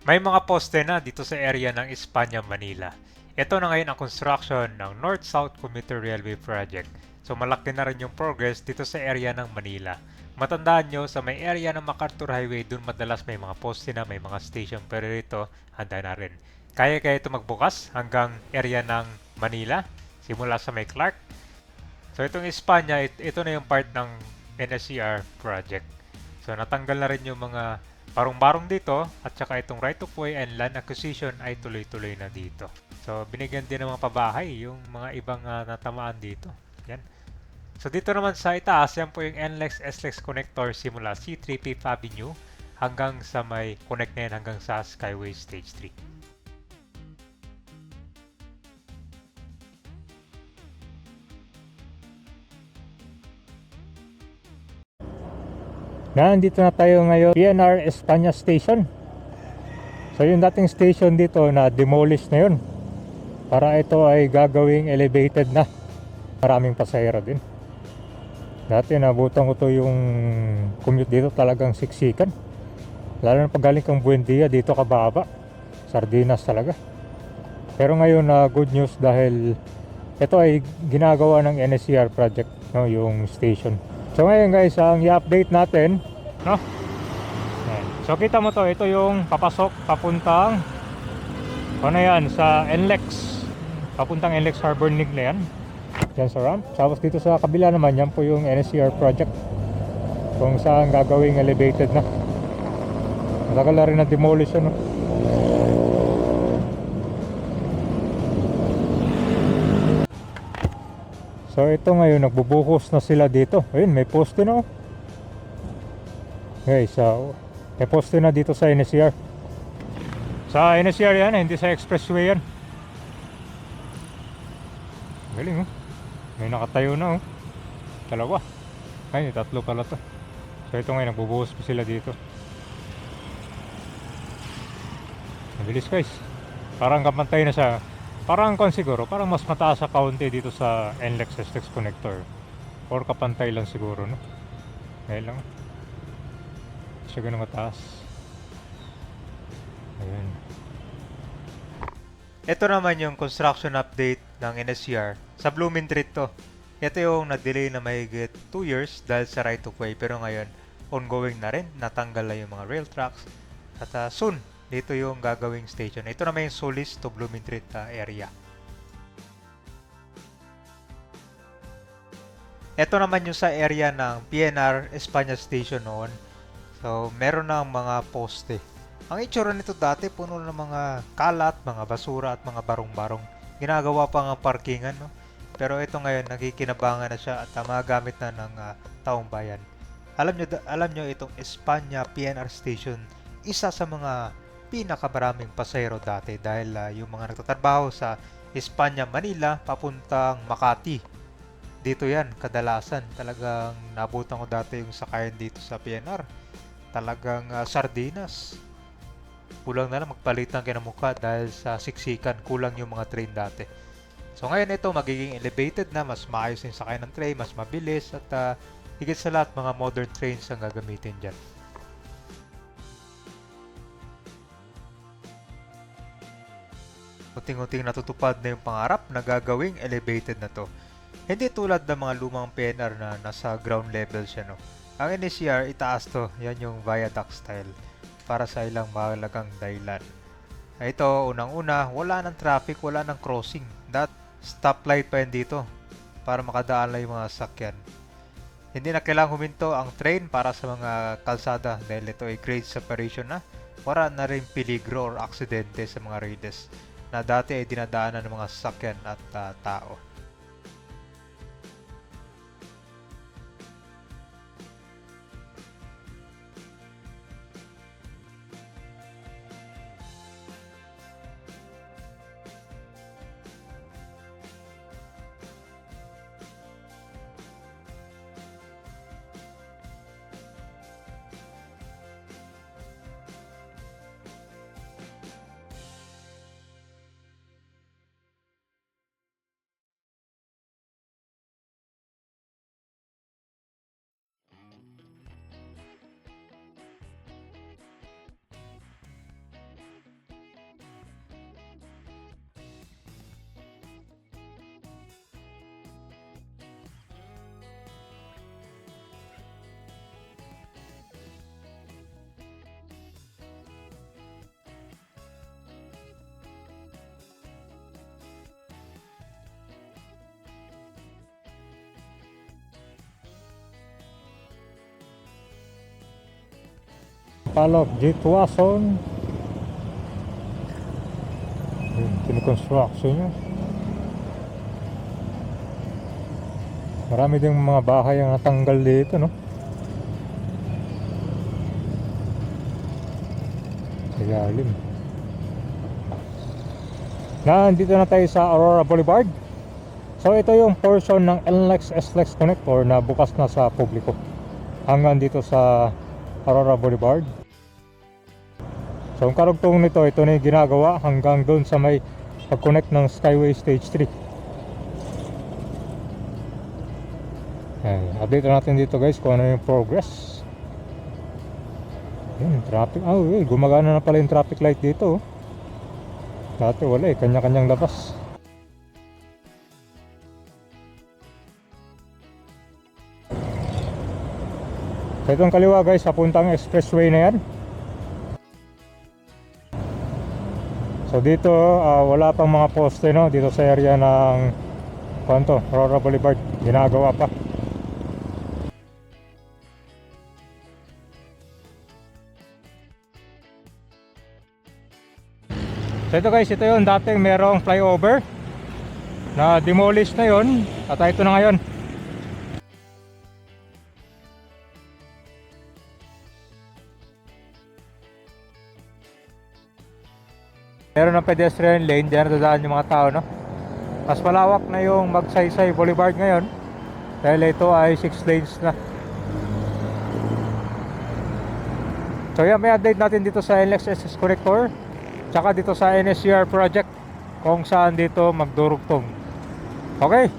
May mga poste na dito sa area ng Espanya, Manila. Ito na ngayon ang construction ng North-South Commuter Railway Project. So malaki na rin yung progress dito sa area ng Manila. Matandaan nyo, sa may area ng MacArthur Highway, dun madalas may mga poste na, may mga station. Pero rito, handa na rin. Kaya ito magbukas hanggang area ng Manila, simula sa may Clark. So itong Espanya, ito na yung part ng NSCR project. So natanggal na rin yung mga barong-barong dito at saka itong right of way and land acquisition ay tuloy-tuloy na dito. So binigyan din ng mga pabahay yung mga ibang natamaan dito. Yan. So dito naman sa itaas, yan po yung NLEX SLEX connector simula C3 Fifth Avenue hanggang sa may connect na yan hanggang sa Skyway Stage 3. Nandito na tayo ngayon, PNR Espanya Station. So yung dating station dito na demolish na yun. Para ito ay gagawing elevated na. Maraming pasahero din. Dati nabutan ko to yung commute dito talagang siksikan. Lalo na pag galing kang Buendia dito kababa. Sardinas talaga. Pero ngayon good news dahil ito ay ginagawa ng NSCR project, no, yung station. So ngayon guys, ang i-update natin, no? Ayan. So kita mo to, ito yung papasok papuntang ano yan, sa NLEX. Papuntang NLEX Harbor Nig na yan. Yan sa ramp. Tapos dito sa kabila naman, yan po yung NSCR project. Kung saan gagawing elevated na. Matagal na rin na demolition, no? So ito ngayon, nagbubuhos na sila dito. Ayun, may poste na, oh. Okay, so may poste na dito sa NSCR. Sa NSCR yan, hindi sa expressway yan. Galing, oh. May nakatayo na, oh. Dalawa. Ay, tatlo pala to. So ito ngayon, nagbubuhos pa sila dito. Mabilis guys. Parang kapantay na siya. Parang siguro, parang mas mataas sa kaunti dito sa NLEX SLEX connector. Or kapantay lang siguro, no? Ngayon lang. Siya ganun mataas. Ayun. Ito naman yung construction update ng NSCR sa Blooming Street to. Ito yung na-delay na mahigit 2 years dahil sa right of way, pero ngayon ongoing na rin, natanggal na yung mga rail tracks at soon dito yung gagawing station. Ito naman yung Solis to Blooming Street area. Ito naman yung sa area ng PNR Espanya Station noon. So meron ng mga poste. Ang itsura nito dati puno ng mga kalat, mga basura at mga barong-barong. Ginagawa pa ng parkingan, no? Pero ito ngayon nagkikinabangan na siya at magamit na ng taong bayan. Alam nyo itong Espanya PNR Station, isa sa mga pinakamaraming pasahero dati dahil yung mga nagtatrabaho sa Espanya, Manila papuntang Makati. Dito yan, kadalasan. Talagang nabutan ko dati yung sakayan dito sa PNR. Talagang sardinas. Kulang na lang magpalit ng kinamukha dahil sa siksikan, kulang yung mga train dati. So ngayon ito magiging elevated na, mas maayos yung sakay ng train, mas mabilis at higit sa lahat mga modern trains ang gagamitin dyan. Unting-unting natutupad na yung pangarap na gagawing elevated na to. Hindi tulad ng mga lumang PNR na nasa ground level siya, no. Ang NSCR itaas to, yan yung viaduct style para sa ilang mahalagang dahilan. Ito, unang-una, wala ng traffic, wala ng crossing. Stoplight pa yan dito para makadaan lang yung mga sakyan. Hindi na kailangang huminto ang train para sa mga kalsada dahil ito ay grade separation na. Wala na rin peligro or aksidente sa mga raides na dati ay dinadaanan ng mga sasakyan at tao. Palok, G. Tuason. Yun, kinikonstruction nyo. Marami ding mga bahay ang natanggal dito, no? Ilalim. Nandito na tayo sa Aurora Boulevard. So ito yung portion ng NLEX SLEX connector na bukas na sa publiko hanggang dito sa Aurora Boulevard. So ang karugtong nito, ito na yung ginagawa hanggang doon sa may pag-connect ng Skyway Stage 3. Update natin dito guys kung ano yung progress. Yun, traffic. Gumagana na pala yung traffic light dito. Dati wala eh, kanya-kanyang labas. So itong kaliwa guys, papuntang expressway na yan. So dito, wala pang mga poste, no? Dito sa area ng Aurora Boulevard, ginagawa pa. So ito guys, ito yung dating merong flyover na demolish na yon at ito na ngayon. Meron ng pedestrian lane, diyan dadaan yung mga tao, no? Mas malawak na yung Magsaysay Boulevard ngayon dahil ito ay 6 lanes na. So yan, may update natin dito sa NLEX SS connector tsaka dito sa NSCR project kung saan dito magdurugtong. Okay.